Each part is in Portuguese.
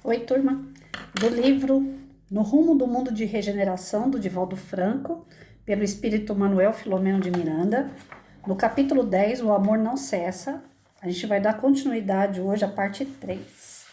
Oi, turma, do livro No Rumo do Mundo de Regeneração, do Divaldo Franco, pelo espírito Manuel Filomeno de Miranda. No capítulo 10, O Amor Não Cessa, a gente vai dar continuidade hoje à parte 3.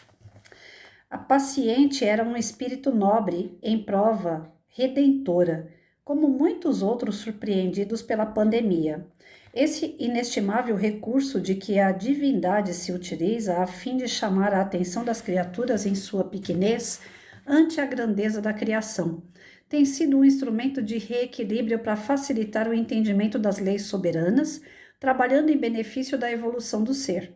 A paciente era um espírito nobre em prova redentora, como muitos outros surpreendidos pela pandemia. Esse inestimável recurso de que a divindade se utiliza a fim de chamar a atenção das criaturas em sua pequenez ante a grandeza da criação, tem sido um instrumento de reequilíbrio para facilitar o entendimento das leis soberanas, trabalhando em benefício da evolução do ser.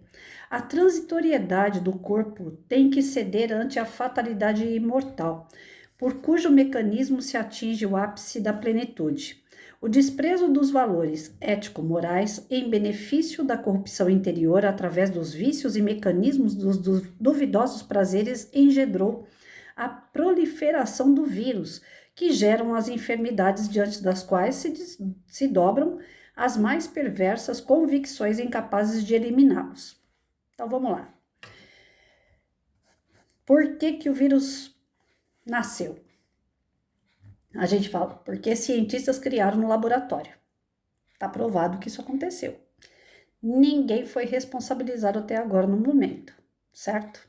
A transitoriedade do corpo tem que ceder ante a fatalidade imortal, por cujo mecanismo se atinge o ápice da plenitude. O desprezo dos valores ético-morais em benefício da corrupção interior através dos vícios e mecanismos dos duvidosos prazeres engendrou a proliferação do vírus, que geram as enfermidades diante das quais se dobram as mais perversas convicções incapazes de eliminá-los. Então, vamos lá. Por que o vírus nasceu? A gente fala, porque cientistas criaram no laboratório. Está provado que isso aconteceu. Ninguém foi responsabilizado até agora no momento, certo?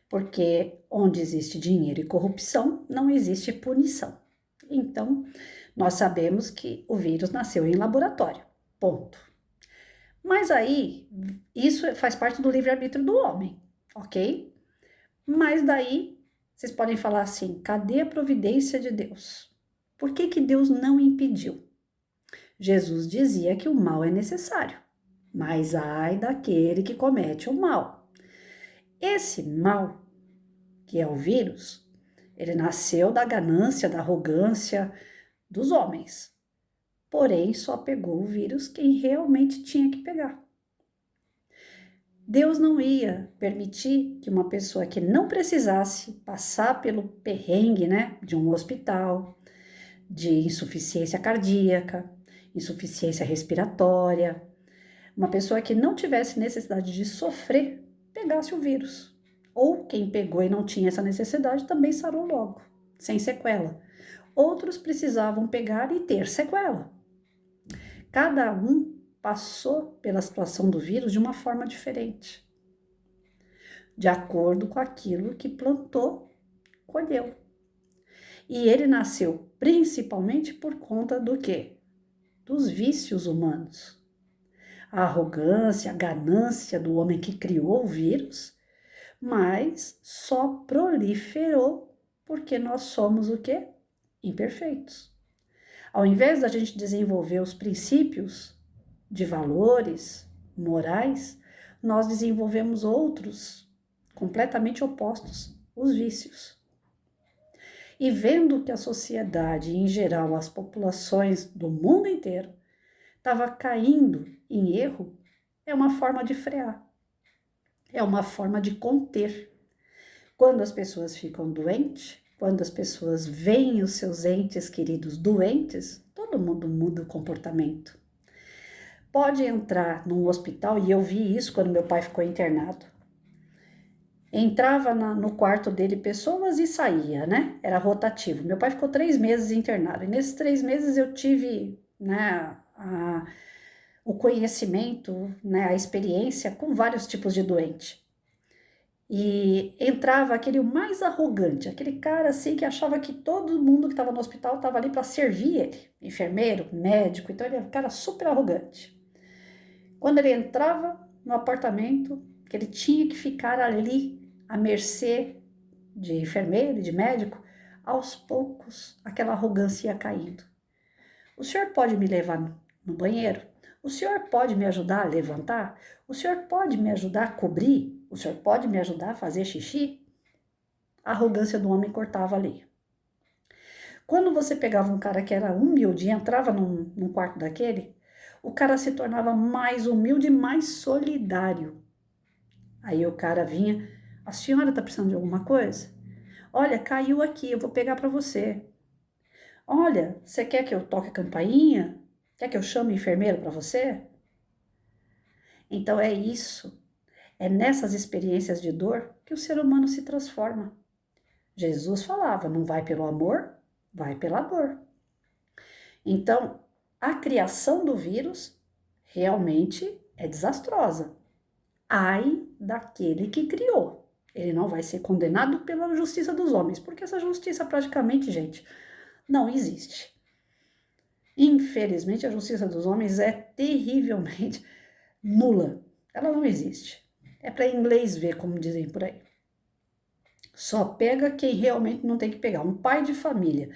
Porque onde existe dinheiro e corrupção, não existe punição. Então, nós sabemos que o vírus nasceu em laboratório, ponto. Mas aí, isso faz parte do livre-arbítrio do homem, ok? Mas daí, vocês podem falar assim, cadê a providência de Deus? Por que Deus não impediu? Jesus dizia que o mal é necessário, mas ai daquele que comete o mal. Esse mal, que é o vírus, ele nasceu da ganância, da arrogância dos homens. Porém, só pegou o vírus quem realmente tinha que pegar. Deus não ia permitir que uma pessoa que não precisasse passar pelo perrengue, de um hospital, de insuficiência cardíaca, insuficiência respiratória, uma pessoa que não tivesse necessidade de sofrer, pegasse o vírus. Ou quem pegou e não tinha essa necessidade também sarou logo, sem sequela. Outros precisavam pegar e ter sequela. Cada um passou pela situação do vírus de uma forma diferente, de acordo com aquilo que plantou, colheu. E ele nasceu principalmente por conta do quê? Dos vícios humanos. A arrogância, a ganância do homem que criou o vírus, mas só proliferou porque nós somos o quê? Imperfeitos. Ao invés da gente desenvolver os princípios de valores morais, nós desenvolvemos outros completamente opostos, os vícios. E vendo que a sociedade, em geral, as populações do mundo inteiro, estava caindo em erro, é uma forma de frear, é uma forma de conter. Quando as pessoas ficam doentes, quando as pessoas veem os seus entes queridos doentes, todo mundo muda o comportamento. Pode entrar num hospital, e eu vi isso quando meu pai ficou internado. Entrava no quarto dele pessoas e saía, Era rotativo. Meu pai ficou 3 meses internado. E nesses 3 meses eu tive, o conhecimento, a experiência com vários tipos de doente. E entrava aquele mais arrogante, aquele cara assim que achava que todo mundo que estava no hospital estava ali para servir ele. Enfermeiro, médico, então ele era um cara super arrogante. Quando ele entrava no apartamento, que ele tinha que ficar ali à mercê de enfermeiro, de médico, aos poucos aquela arrogância ia caindo. O senhor pode me levar no banheiro? O senhor pode me ajudar a levantar? O senhor pode me ajudar a cobrir? O senhor pode me ajudar a fazer xixi? A arrogância do homem cortava ali. Quando você pegava um cara que era humilde e entrava num quarto daquele, o cara se tornava mais humilde e mais solidário. Aí o cara vinha, a senhora tá precisando de alguma coisa? Olha, caiu aqui, eu vou pegar para você. Olha, você quer que eu toque a campainha? Quer que eu chame o enfermeiro para você? Então é isso, é nessas experiências de dor que o ser humano se transforma. Jesus falava, não vai pelo amor, vai pela dor. Então, a criação do vírus realmente é desastrosa. Ai daquele que criou. Ele não vai ser condenado pela justiça dos homens, porque essa justiça praticamente, gente, não existe. Infelizmente, a justiça dos homens é terrivelmente nula. Ela não existe. É para inglês ver, como dizem por aí. Só pega quem realmente não tem que pegar. Um pai de família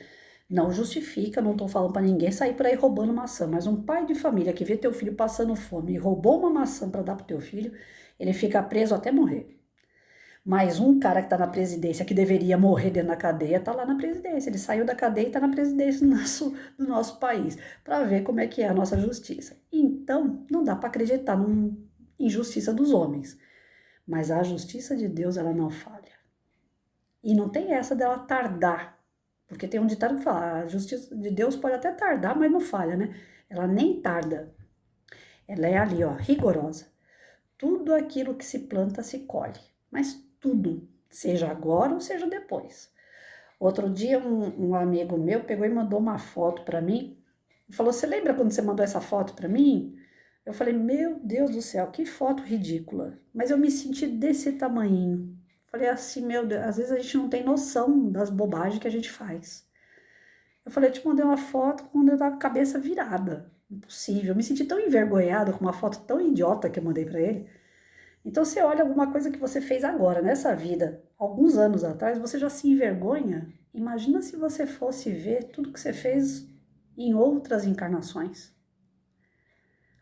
não justifica, não estou falando para ninguém sair por aí roubando maçã, mas um pai de família que vê teu filho passando fome e roubou uma maçã para dar pro teu filho, ele fica preso até morrer. Mas um cara que está na presidência, que deveria morrer dentro da cadeia, está lá na presidência. Ele saiu da cadeia e está na presidência do nosso país, para ver como é que é a nossa justiça. Então, não dá para acreditar na injustiça dos homens. Mas a justiça de Deus, ela não falha. E não tem essa dela tardar. Porque tem um ditado que fala, a justiça de Deus pode até tardar, mas não falha, né? Ela nem tarda. Ela é ali, ó, rigorosa. Tudo aquilo que se planta se colhe. Mas tudo, seja agora ou seja depois. Outro dia, um amigo meu pegou e mandou uma foto para mim e falou: Você lembra quando você mandou essa foto para mim? Eu falei: Meu Deus do céu, que foto ridícula. Mas eu me senti desse tamanhinho. Falei assim: Meu Deus, às vezes a gente não tem noção das bobagens que a gente faz. Eu falei: Eu te mandei uma foto quando eu tava com a cabeça virada. Impossível. Eu me senti tão envergonhada com uma foto tão idiota que eu mandei para ele. Então, você olha alguma coisa que você fez agora, nessa vida, alguns anos atrás, você já se envergonha. Imagina se você fosse ver tudo que você fez em outras encarnações.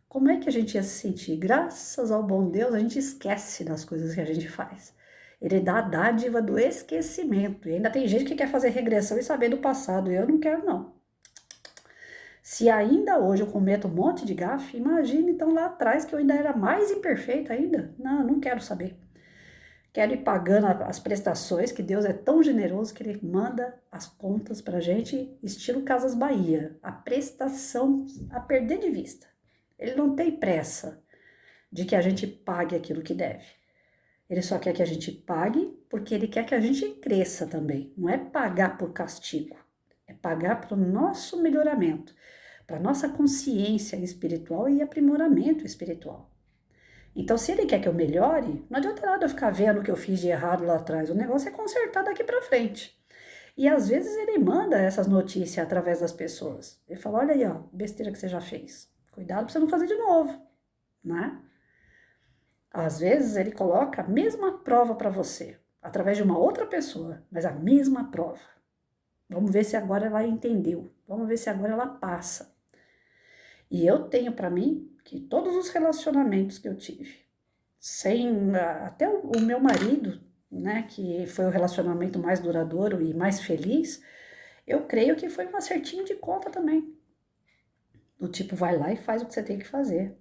Como é que a gente ia se sentir? Graças ao bom Deus, a gente esquece das coisas que a gente faz. Ele dá a dádiva do esquecimento. E ainda tem gente que quer fazer regressão e saber do passado. Eu não quero, não. Se ainda hoje eu cometo um monte de gafe, imagine então lá atrás que eu ainda era mais imperfeita ainda. Não, não quero saber. Quero ir pagando as prestações, que Deus é tão generoso que Ele manda as contas pra gente, estilo Casas Bahia. A prestação a perder de vista. Ele não tem pressa de que a gente pague aquilo que deve. Ele só quer que a gente pague porque Ele quer que a gente cresça também. Não é pagar por castigo, é pagar para o nosso melhoramento, para nossa consciência espiritual e aprimoramento espiritual. Então, se Ele quer que eu melhore, não adianta nada eu ficar vendo o que eu fiz de errado lá atrás. O negócio é consertar daqui para frente. E às vezes Ele manda essas notícias através das pessoas. Ele fala: Olha aí, ó, besteira que você já fez. Cuidado para você não fazer de novo, né? Às vezes Ele coloca a mesma prova para você, através de uma outra pessoa, mas a mesma prova. Vamos ver se agora ela entendeu. Vamos ver se agora ela passa. E eu tenho para mim que todos os relacionamentos que eu tive, sem até o meu marido, né, que foi o relacionamento mais duradouro e mais feliz, eu creio que foi um acertinho de conta também. Do tipo, vai lá e faz o que você tem que fazer,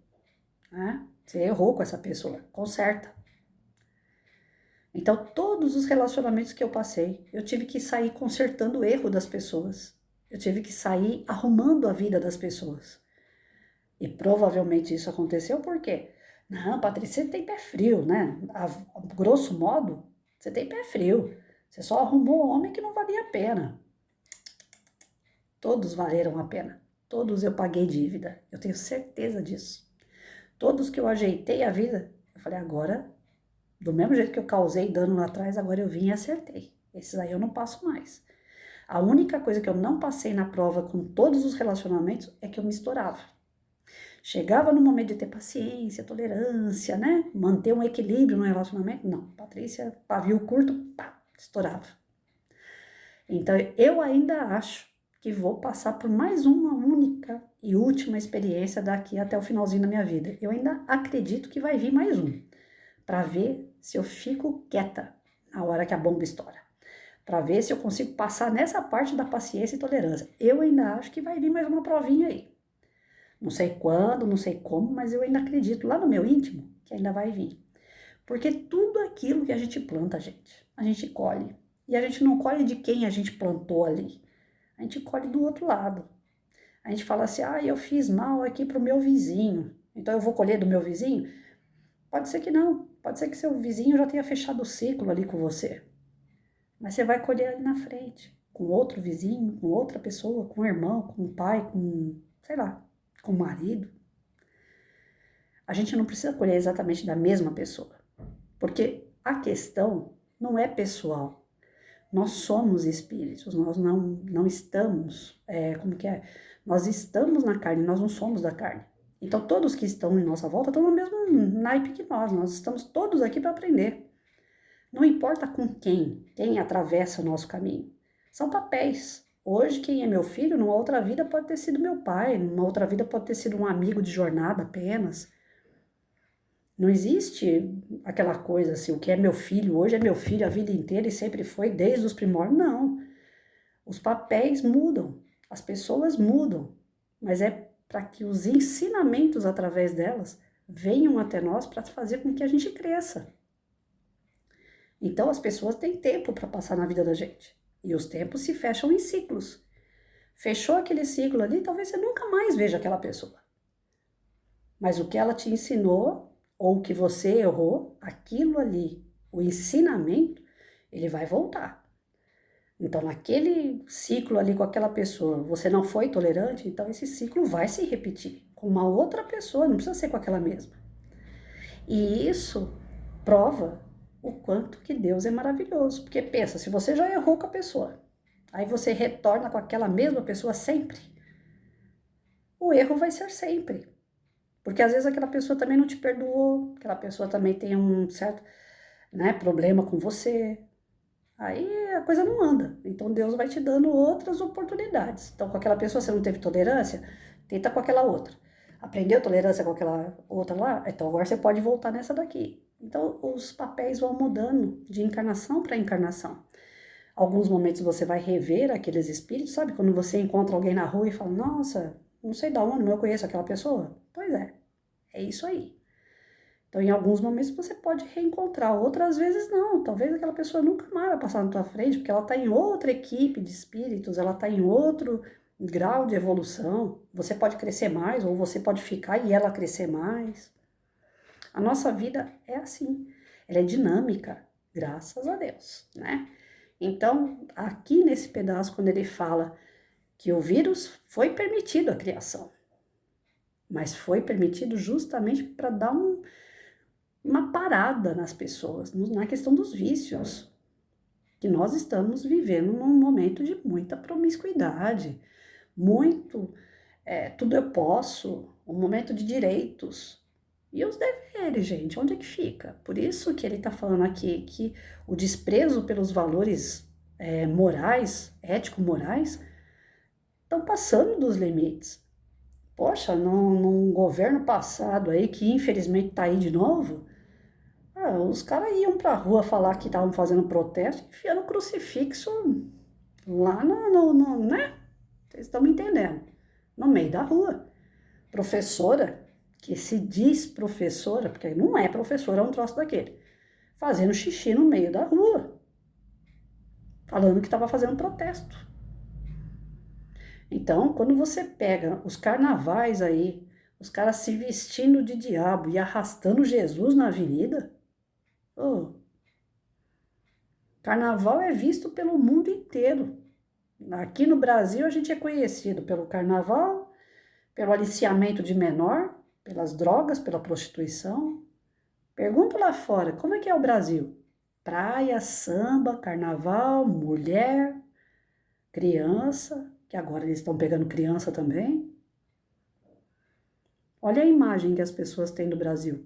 né? Você errou com essa pessoa, conserta. Então, todos os relacionamentos que eu passei, eu tive que sair consertando o erro das pessoas. Eu tive que sair arrumando a vida das pessoas. E provavelmente isso aconteceu por quê? Não, Patrícia, você tem pé frio, né? A grosso modo, você tem pé frio. Você só arrumou um homem que não valia a pena. Todos valeram a pena. Todos eu paguei dívida. Eu tenho certeza disso. Todos que eu ajeitei a vida, eu falei: agora, do mesmo jeito que eu causei dano lá atrás, agora eu vim e acertei. Esses aí eu não passo mais. A única coisa que eu não passei na prova com todos os relacionamentos é que eu me estourava. Chegava no momento de ter paciência, tolerância, né? Manter um equilíbrio no relacionamento. Não, Patrícia, pavio curto, pá, estourava. Então, eu ainda acho que vou passar por mais uma única e última experiência daqui até o finalzinho da minha vida. Eu ainda acredito que vai vir mais um, para ver se eu fico quieta na hora que a bomba estoura. Para ver se eu consigo passar nessa parte da paciência e tolerância. Eu ainda acho que vai vir mais uma provinha aí. Não sei quando, não sei como, mas eu ainda acredito lá no meu íntimo que ainda vai vir. Porque tudo aquilo que a gente planta, a gente colhe. E a gente não colhe de quem a gente plantou ali. A gente colhe do outro lado. A gente fala assim: eu fiz mal aqui pro meu vizinho, então eu vou colher do meu vizinho? Pode ser que não. Pode ser que seu vizinho já tenha fechado o ciclo ali com você. Mas você vai colher ali na frente, com outro vizinho, com outra pessoa, com o irmão, com o pai, com, sei lá, com o marido. A gente não precisa colher exatamente da mesma pessoa, porque a questão não é pessoal. Nós somos espíritos, nós não estamos, como que é? Nós estamos na carne, nós não somos da carne. Então, todos que estão em nossa volta estão no mesmo naipe que nós estamos todos aqui para aprender. Não importa com quem atravessa o nosso caminho. São papéis. Hoje, quem é meu filho, numa outra vida pode ter sido meu pai, numa outra vida pode ter sido um amigo de jornada apenas. Não existe aquela coisa assim, o que é meu filho hoje é meu filho a vida inteira e sempre foi, desde os primórdios. Não. Os papéis mudam, as pessoas mudam, mas é para que os ensinamentos através delas venham até nós para fazer com que a gente cresça. Então as pessoas têm tempo para passar na vida da gente e os tempos se fecham em ciclos. Fechou aquele ciclo ali, talvez você nunca mais veja aquela pessoa. Mas o que ela te ensinou ou o que você errou, aquilo ali, o ensinamento, ele vai voltar. Então, naquele ciclo ali com aquela pessoa, você não foi tolerante, então esse ciclo vai se repetir com uma outra pessoa, não precisa ser com aquela mesma. E isso prova o quanto que Deus é maravilhoso. Porque pensa, se você já errou com a pessoa, aí você retorna com aquela mesma pessoa sempre, o erro vai ser sempre. Porque às vezes aquela pessoa também não te perdoou, aquela pessoa também tem um certo, problema com você. Aí a coisa não anda. Então Deus vai te dando outras oportunidades. Então com aquela pessoa você não teve tolerância, tenta com aquela outra. Aprendeu tolerância com aquela outra lá? Então agora você pode voltar nessa daqui. Então os papéis vão mudando de encarnação para encarnação. Alguns momentos você vai rever aqueles espíritos, sabe? Quando você encontra alguém na rua e fala, nossa, não sei de onde, mas eu conheço aquela pessoa. Pois é isso aí. Então, em alguns momentos você pode reencontrar, outras vezes não. Talvez aquela pessoa nunca mais vai passar na tua frente, porque ela está em outra equipe de espíritos, ela está em outro grau de evolução. Você pode crescer mais, ou você pode ficar e ela crescer mais. A nossa vida é assim, ela é dinâmica, graças a Deus, né? Então, aqui nesse pedaço, quando ele fala que o vírus foi permitido a criação, mas foi permitido justamente para dar uma parada nas pessoas, na questão dos vícios, que nós estamos vivendo num momento de muita promiscuidade, muito, tudo eu posso, um momento de direitos. E os deveres, gente, onde é que fica? Por isso que ele está falando aqui que o desprezo pelos valores morais, ético-morais, estão passando dos limites. Poxa, num governo passado aí, que infelizmente está aí de novo, os caras iam pra rua falar que estavam fazendo protesto, enfiando crucifixo lá né? Vocês estão me entendendo? No meio da rua. Professora, que se diz professora, porque não é professora, é um troço daquele, fazendo xixi no meio da rua, falando que estava fazendo protesto. Então, quando você pega os carnavais aí, os caras se vestindo de diabo e arrastando Jesus na avenida, oh, carnaval é visto pelo mundo inteiro. Aqui no Brasil a gente é conhecido pelo carnaval, pelo aliciamento de menor, pelas drogas, pela prostituição. Pergunta lá fora, como é que é o Brasil? Praia, samba, carnaval, mulher, criança, que agora eles estão pegando criança também. Olha a imagem que as pessoas têm do Brasil.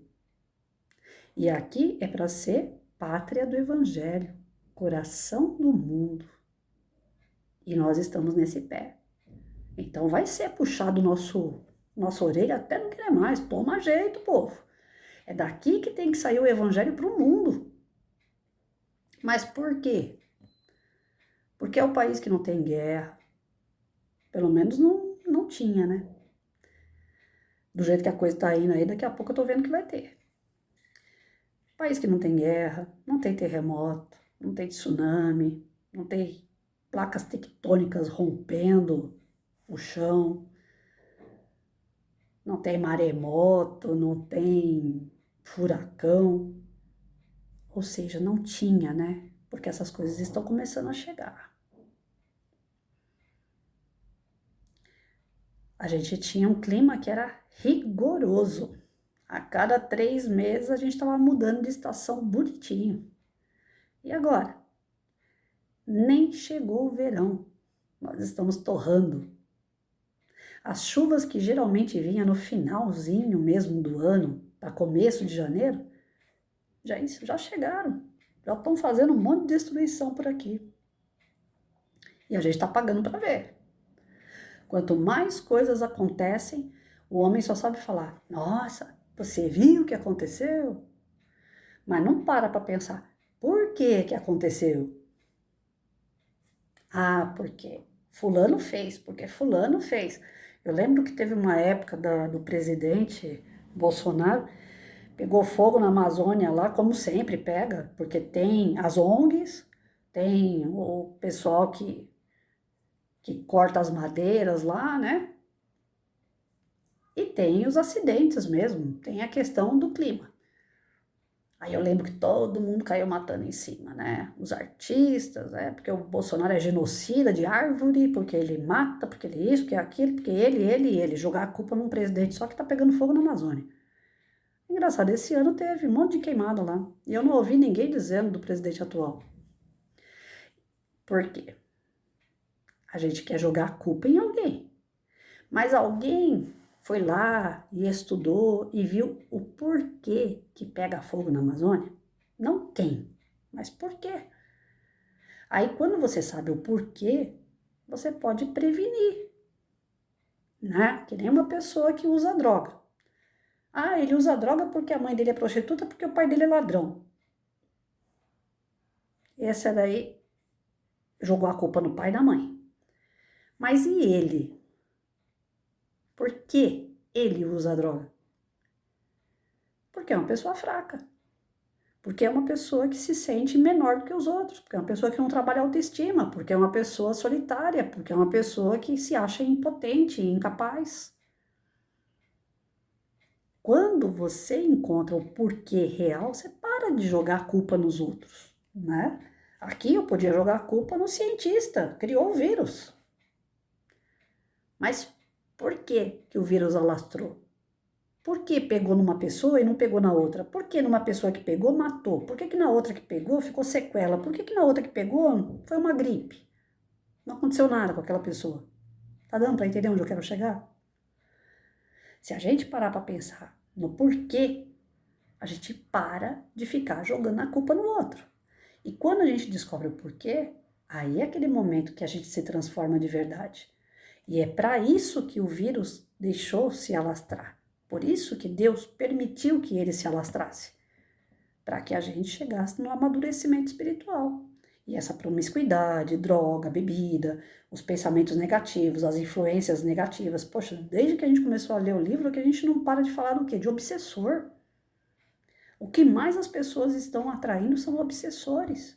E aqui é para ser pátria do Evangelho, coração do mundo. E nós estamos nesse pé. Então vai ser puxado nossa orelha até não querer mais. Toma jeito, povo. É daqui que tem que sair o Evangelho para o mundo. Mas por quê? Porque é o país que não tem guerra. Pelo menos não tinha, né? Do jeito que a coisa tá indo aí, daqui a pouco eu tô vendo que vai ter. País que não tem guerra, não tem terremoto, não tem tsunami, não tem placas tectônicas rompendo o chão, não tem maremoto, não tem furacão. Ou seja, não tinha, né? porque essas coisas estão começando a chegar. A gente tinha um clima que era rigoroso. A cada 3 meses a gente estava mudando de estação bonitinho. E agora? Nem chegou o verão. Nós estamos torrando. As chuvas que geralmente vinham no finalzinho mesmo do ano, para começo de janeiro, já chegaram. Já estão fazendo um monte de destruição por aqui. E a gente está pagando para ver. Quanto mais coisas acontecem, o homem só sabe falar: nossa, você viu o que aconteceu? Mas não para pensar: por que que aconteceu? Ah, porque fulano fez, porque fulano fez. Eu lembro que teve uma época do presidente Bolsonaro, pegou fogo na Amazônia lá, como sempre pega, porque tem as ONGs, tem o pessoal que corta as madeiras lá, né? E tem os acidentes mesmo, tem a questão do clima. Aí eu lembro que todo mundo caiu matando em cima, né? Os artistas, né? Porque o Bolsonaro é genocida de árvore, porque ele mata, porque ele isso, porque aquilo, porque ele. Jogar a culpa num presidente só que tá pegando fogo na Amazônia. Engraçado, esse ano teve um monte de queimada lá. E eu não ouvi ninguém dizendo do presidente atual. Por quê? A gente quer jogar a culpa em alguém. Mas alguém foi lá e estudou e viu o porquê que pega fogo na Amazônia? Não quem, mas por quê? Aí quando você sabe o porquê, você pode prevenir, né? Que nem uma pessoa que usa droga. Ah, ele usa droga porque a mãe dele é prostituta, porque o pai dele é ladrão. Essa daí jogou a culpa no pai e na mãe. Mas e ele? Por que ele usa droga? Porque é uma pessoa fraca. Porque é uma pessoa que se sente menor do que os outros, porque é uma pessoa que não trabalha autoestima, porque é uma pessoa solitária, porque é uma pessoa que se acha impotente, incapaz. Quando você encontra o porquê real, você para de jogar a culpa nos outros, né? Aqui eu podia jogar a culpa no cientista, criou o vírus. Mas por que que o vírus alastrou? Por que pegou numa pessoa e não pegou na outra? Por que numa pessoa que pegou, matou? Por que que na outra que pegou, ficou sequela? Por que que na outra que pegou, foi uma gripe? Não aconteceu nada com aquela pessoa. Tá dando para entender onde eu quero chegar? Se a gente parar para pensar no porquê, a gente para de ficar jogando a culpa no outro. E quando a gente descobre o porquê, aí é aquele momento que a gente se transforma de verdade. E é para isso que o vírus deixou se alastrar. Por isso que Deus permitiu que ele se alastrasse, para que a gente chegasse no amadurecimento espiritual. E essa promiscuidade, droga, bebida, os pensamentos negativos, as influências negativas. Poxa, desde que a gente começou a ler o livro, que a gente não para de falar do quê? De obsessor. O que mais as pessoas estão atraindo são obsessores.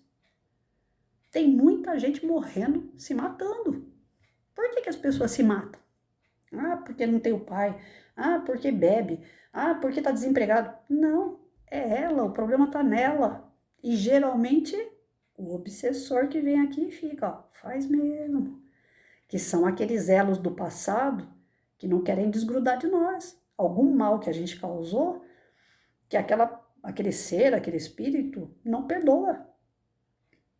Tem muita gente morrendo, se matando. Por que as pessoas se matam? Ah, porque não tem o pai. Ah, porque bebe. Ah, porque tá desempregado. Não, é ela, o problema tá nela. E geralmente o obsessor que vem aqui e fica, ó, faz mesmo. Que são aqueles elos do passado que não querem desgrudar de nós. Algum mal que a gente causou, que aquele ser, aquele espírito, não perdoa.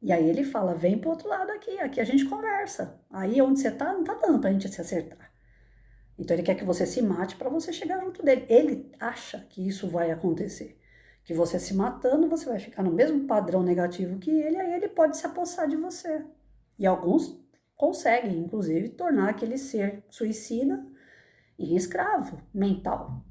E aí ele fala, vem pro outro lado aqui a gente conversa. Aí onde você tá, não tá dando pra gente se acertar. Então ele quer que você se mate para você chegar junto dele. Ele acha que isso vai acontecer. Que você se matando, você vai ficar no mesmo padrão negativo que ele, aí ele pode se apossar de você. E alguns conseguem, inclusive, tornar aquele ser suicida em escravo mental.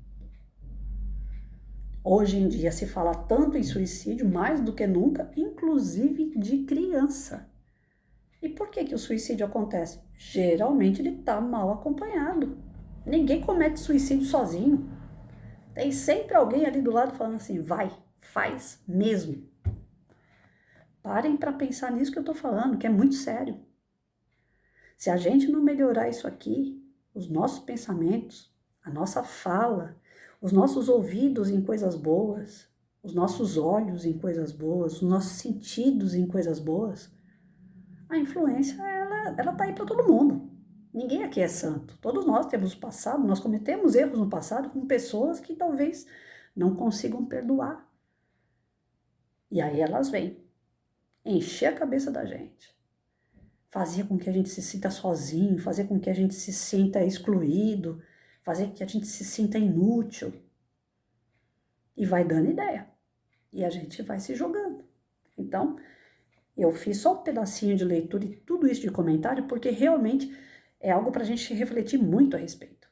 Hoje em dia se fala tanto em suicídio, mais do que nunca, inclusive de criança. E por que que o suicídio acontece? Geralmente ele está mal acompanhado. Ninguém comete suicídio sozinho. Tem sempre alguém ali do lado falando assim, vai, faz mesmo. Parem para pensar nisso que eu estou falando, que é muito sério. Se a gente não melhorar isso aqui, os nossos pensamentos, a nossa fala, os nossos ouvidos em coisas boas, os nossos olhos em coisas boas, os nossos sentidos em coisas boas, a influência, ela tá aí para todo mundo. Ninguém aqui é santo. Todos nós temos passado, nós cometemos erros no passado com pessoas que talvez não consigam perdoar. E aí elas vêm encher a cabeça da gente, fazer com que a gente se sinta sozinho, fazer com que a gente se sinta excluído, fazer com que a gente se sinta inútil. E vai dando ideia. E a gente vai se jogando. Então, eu fiz só um pedacinho de leitura e tudo isso de comentário, porque realmente é algo para a gente refletir muito a respeito.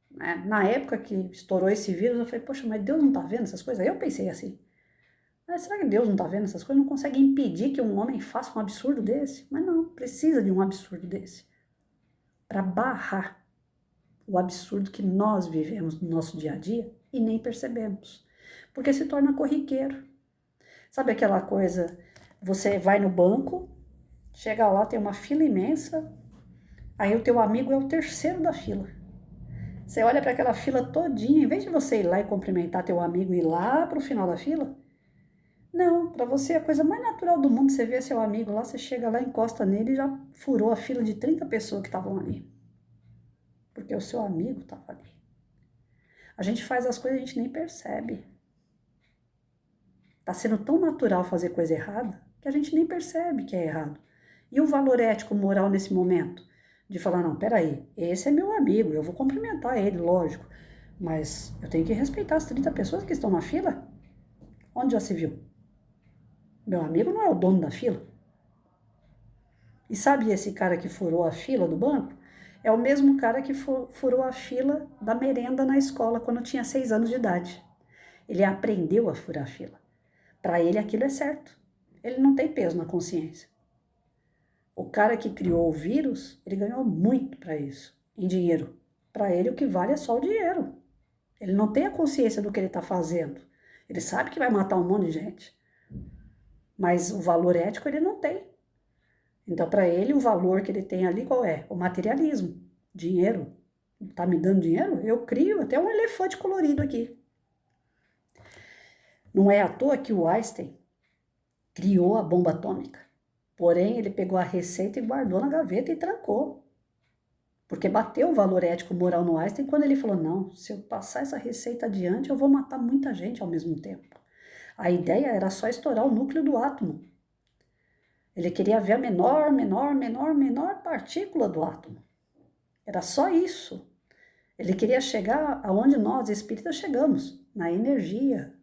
Né? Na época que estourou esse vírus, eu falei, poxa, mas Deus não está vendo essas coisas? Aí eu pensei assim, mas será que Deus não está vendo essas coisas? Não consegue impedir que um homem faça um absurdo desse? Mas não, precisa de um absurdo desse para barrar o absurdo que nós vivemos no nosso dia a dia e nem percebemos, porque se torna corriqueiro. Sabe aquela coisa, você vai no banco, chega lá, tem uma fila imensa, aí o teu amigo é o terceiro da fila. Você olha para aquela fila todinha, em vez de você ir lá e cumprimentar teu amigo e ir lá para o final da fila, não, para você é a coisa mais natural do mundo, você vê seu amigo lá, você chega lá, encosta nele e já furou a fila de 30 pessoas que estavam ali. Porque o seu amigo estava ali. A gente faz as coisas e a gente nem percebe. Está sendo tão natural fazer coisa errada que a gente nem percebe que é errado. E o valor ético, moral nesse momento? De falar, não, peraí, esse é meu amigo, eu vou cumprimentar ele, lógico. Mas eu tenho que respeitar as 30 pessoas que estão na fila? Onde já se viu? Meu amigo não é o dono da fila. E sabe esse cara que furou a fila do banco? É o mesmo cara que furou a fila da merenda na escola quando tinha 6 anos de idade. Ele aprendeu a furar a fila. Para ele aquilo é certo. Ele não tem peso na consciência. O cara que criou o vírus, ele ganhou muito para isso, em dinheiro. Para ele o que vale é só o dinheiro. Ele não tem a consciência do que ele está fazendo. Ele sabe que vai matar um monte de gente. Mas o valor ético ele não tem. Então, para ele, o valor que ele tem ali, qual é? O materialismo. Dinheiro. Tá me dando dinheiro? Eu crio até um elefante colorido aqui. Não é à toa que o Einstein criou a bomba atômica. Porém, ele pegou a receita e guardou na gaveta e trancou. Porque bateu o valor ético moral no Einstein quando ele falou, não, se eu passar essa receita adiante, eu vou matar muita gente ao mesmo tempo. A ideia era só estourar o núcleo do átomo. Ele queria ver a menor partícula do átomo. Era só isso. Ele queria chegar aonde nós, espíritas, chegamos, na energia.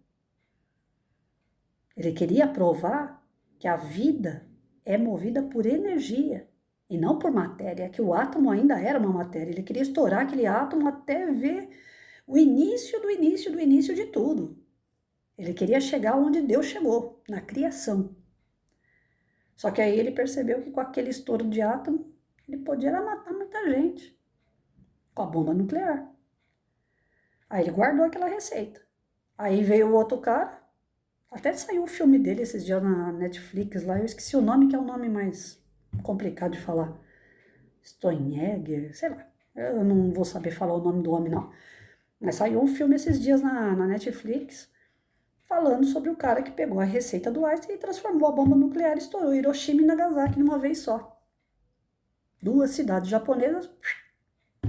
Ele queria provar que a vida é movida por energia e não por matéria, que o átomo ainda era uma matéria. Ele queria estourar aquele átomo até ver o início do início do início de tudo. Ele queria chegar onde Deus chegou, na criação. Só que aí ele percebeu que com aquele estouro de átomo, ele podia matar muita gente com a bomba nuclear. Aí ele guardou aquela receita. Aí veio o outro cara, até saiu o filme dele esses dias na Netflix lá, eu esqueci o nome, que é o nome mais complicado de falar. Steinegger, sei lá. Eu não vou saber falar o nome do homem, não. Mas saiu um filme esses dias na Netflix, falando sobre o cara que pegou a receita do Einstein e transformou a bomba nuclear e estourou Hiroshima e Nagasaki numa vez só. 2 cidades japonesas,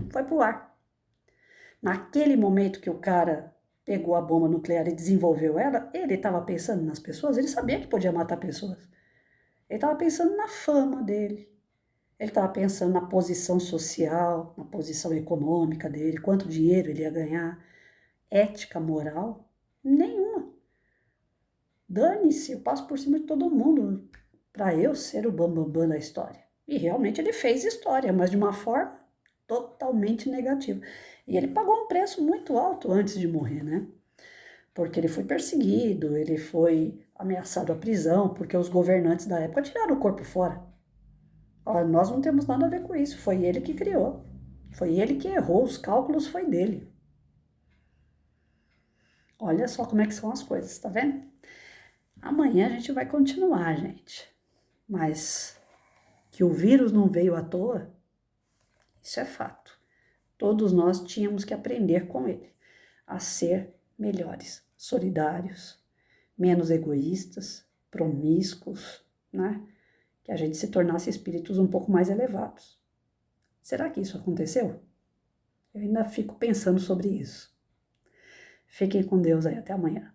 foi pro ar. Naquele momento que o cara pegou a bomba nuclear e desenvolveu ela, ele estava pensando nas pessoas, ele sabia que podia matar pessoas. Ele estava pensando na fama dele. Ele estava pensando na posição social, na posição econômica dele, quanto dinheiro ele ia ganhar. Ética, moral, nenhuma. Dane-se, eu passo por cima de todo mundo para eu ser o bambambam da história. E realmente ele fez história, mas de uma forma totalmente negativa. E ele pagou um preço muito alto antes de morrer, né? Porque ele foi perseguido, ele foi ameaçado à prisão, porque os governantes da época tiraram o corpo fora. Olha, nós não temos nada a ver com isso, foi ele que criou. Foi ele que errou, os cálculos foi dele. Olha só como é que são as coisas, tá vendo? Amanhã a gente vai continuar, gente. Mas que o vírus não veio à toa, isso é fato. Todos nós tínhamos que aprender com ele a ser melhores, solidários, menos egoístas, promíscuos, né? Que a gente se tornasse espíritos um pouco mais elevados. Será que isso aconteceu? Eu ainda fico pensando sobre isso. Fiquem com Deus aí, até amanhã.